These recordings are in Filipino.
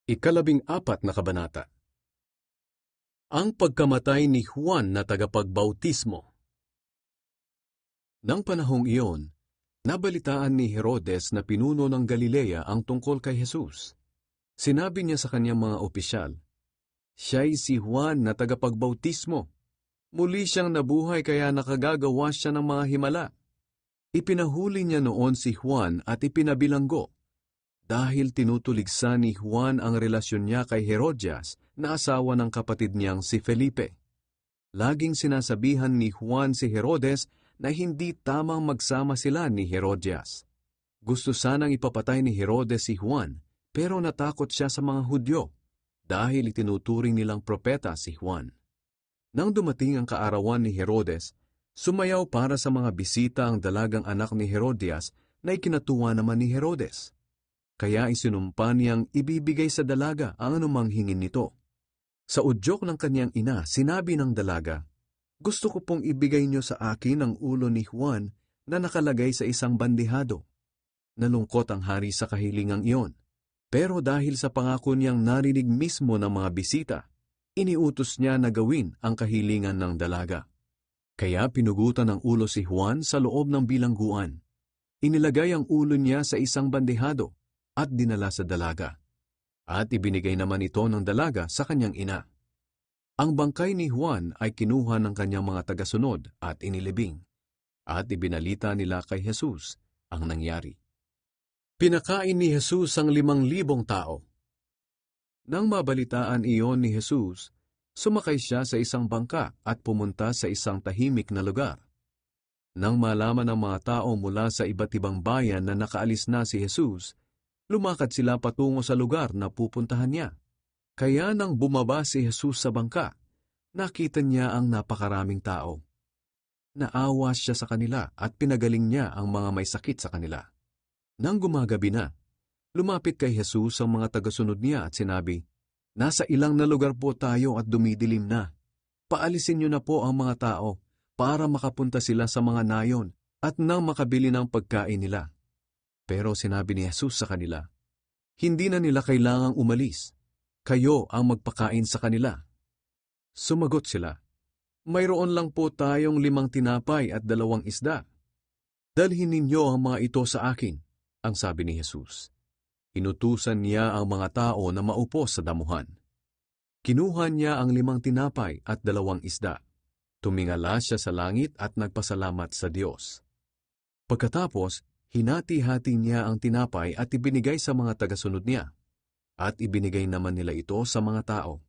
Ikalabing-apat na kabanata. Ang pagkamatay ni Juan na tagapagbautismo. Nang panahong iyon, nabalitaan ni Herodes na pinuno ng Galilea ang tungkol kay Jesus. Sinabi niya sa kanyang mga opisyal, "Siya'y si Juan na tagapagbautismo. Muli siyang nabuhay kaya nakagagawa siya ng mga himala." Ipinahuli niya noon si Juan at ipinabilanggo, dahil tinutuligsa ni Juan ang relasyon niya kay Herodias na asawa ng kapatid niyang si Felipe. Laging sinasabihan ni Juan si Herodes na hindi tamang magsama sila ni Herodias. Gusto sanang ipapatay ni Herodes si Juan, pero natakot siya sa mga Hudyo dahil itinuturing nilang propeta si Juan. Nang dumating ang kaarawan ni Herodes, sumayaw para sa mga bisita ang dalagang anak ni Herodias na ikinatuwa naman ni Herodes. Kaya isinumpa niyang ibibigay sa dalaga ang anumang hingin nito. Sa udyok ng kanyang ina, sinabi ng dalaga, "Gusto ko pong ibigay niyo sa akin ang ulo ni Juan na nakalagay sa isang bandihado." Nalungkot ang hari sa kahilingang iyon. Pero dahil sa pangako niyang narinig mismo ng mga bisita, iniutos niya na gawin ang kahilingan ng dalaga. Kaya pinugutan ng ulo si Juan sa loob ng bilangguan. Inilagay ang ulo niya sa isang bandihado at dinala sa dalaga. At ibinigay naman ito ng dalaga sa kanyang ina. Ang bangkay ni Juan ay kinuha ng kanyang mga tagasunod at inilibing, at ibinalita nila kay Jesus ang nangyari. Pinakain ni Jesus ang 5,000 tao. Nang mabalitaan iyon ni Jesus, sumakay siya sa isang bangka at pumunta sa isang tahimik na lugar. Nang malaman ng mga tao mula sa iba't ibang bayan na nakaalis na si Jesus, lumakad sila patungo sa lugar na pupuntahan niya. Kaya nang bumaba si Jesus sa bangka, nakita niya ang napakaraming tao. Naawa siya sa kanila at pinagaling niya ang mga may sakit sa kanila. Nang gumagabi na, lumapit kay Jesus ang mga tagasunod niya at sinabi, "Nasa ilang na lugar po tayo at dumidilim na. Paalisin niyo na po ang mga tao para makapunta sila sa mga nayon at nang makabili ng pagkain nila." Pero sinabi ni Jesus sa kanila, "Hindi na nila kailangang umalis. Kayo ang magpakain sa kanila." Sumagot sila, "Mayroon lang po tayong 5 tinapay at 2 isda. Dalhin ninyo ang mga ito sa akin," ang sabi ni Jesus. Inutusan niya ang mga tao na maupo sa damuhan. Kinuha niya ang 5 tinapay at 2 isda. Tumingala siya sa langit at nagpasalamat sa Diyos. Pagkatapos, hinati-hati niya ang tinapay at ibinigay sa mga tagasunod niya, at ibinigay naman nila ito sa mga tao.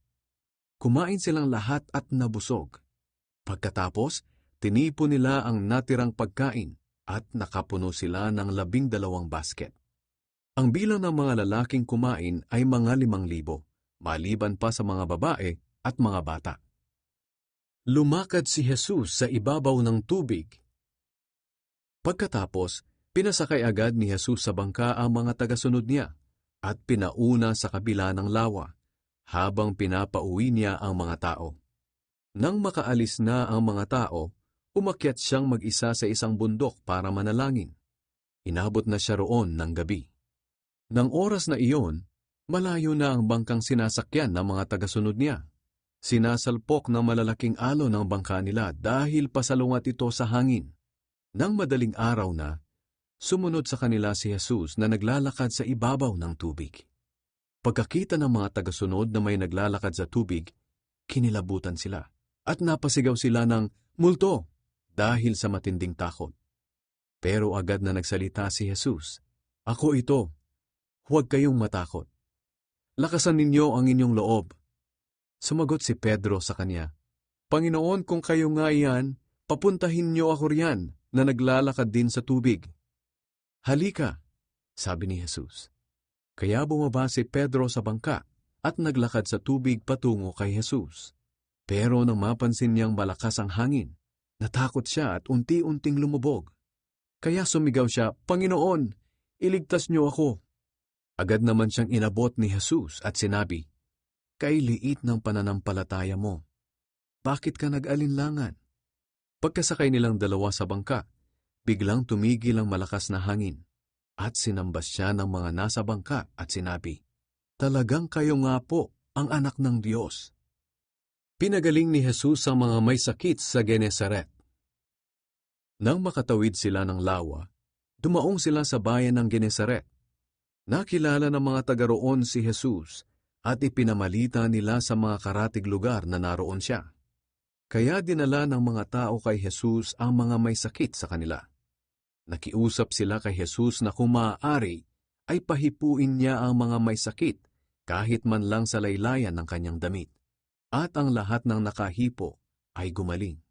Kumain silang lahat at nabusog. Pagkatapos, tinipon nila ang natirang pagkain at nakapuno sila ng 12 basket. Ang bilang ng mga lalaking kumain ay mga 5,000, maliban pa sa mga babae at mga bata. Lumakad si Jesus sa ibabaw ng tubig. Pagkatapos, pinasakay agad ni Jesus sa bangka ang mga tagasunod niya at pinauna sa kabila ng lawa habang pinapauwi niya ang mga tao. Nang makaalis na ang mga tao, umakyat siyang mag-isa sa isang bundok para manalangin. Inabot na siya roon ng gabi. Nang oras na iyon, malayo na ang bangkang sinasakyan ng mga tagasunod niya. Sinasalpok ng malalaking alon ng bangka nila dahil pasalungat ito sa hangin. Nang madaling araw na, sumunod sa kanila si Jesus na naglalakad sa ibabaw ng tubig. Pagkakita ng mga tagasunod na may naglalakad sa tubig, kinilabutan sila at napasigaw sila ng "Multo!" dahil sa matinding takot. Pero agad na nagsalita si Jesus, "Ako ito, huwag kayong matakot. Lakasan ninyo ang inyong loob." Sumagot si Pedro sa kanya, "Panginoon, kung kayo nga iyan, papuntahin niyo ako riyan na naglalakad din sa tubig." "Halika," sabi ni Jesus. Kaya bumaba si Pedro sa bangka at naglakad sa tubig patungo kay Jesus. Pero nang mapansin niyang malakas ang hangin, natakot siya at unti-unting lumubog. Kaya sumigaw siya, "Panginoon, iligtas niyo ako." Agad naman siyang inabot ni Jesus at sinabi, "Kailiit ng pananampalataya mo. Bakit ka nag-alinlangan?" Pagkasakay nilang dalawa sa bangka, biglang tumigil ang malakas na hangin, at sinambas siya ng mga nasa bangka at sinabi, Talagang kayo nga po ang anak ng Diyos. Pinagaling ni Jesus ang mga may sakit sa Genesaret. Nang makatawid sila ng lawa, dumaong sila sa bayan ng Genesaret. Nakilala ng mga taga roon si Jesus at ipinamalita nila sa mga karatig lugar na naroon siya. Kaya dinala ng mga tao kay Jesus ang mga may sakit sa kanila. Nakiusap sila kay Jesus na kung maaari ay pahipuin niya ang mga may sakit kahit man lang sa laylayan ng kanyang damit. At ang lahat ng nakahipo ay gumaling.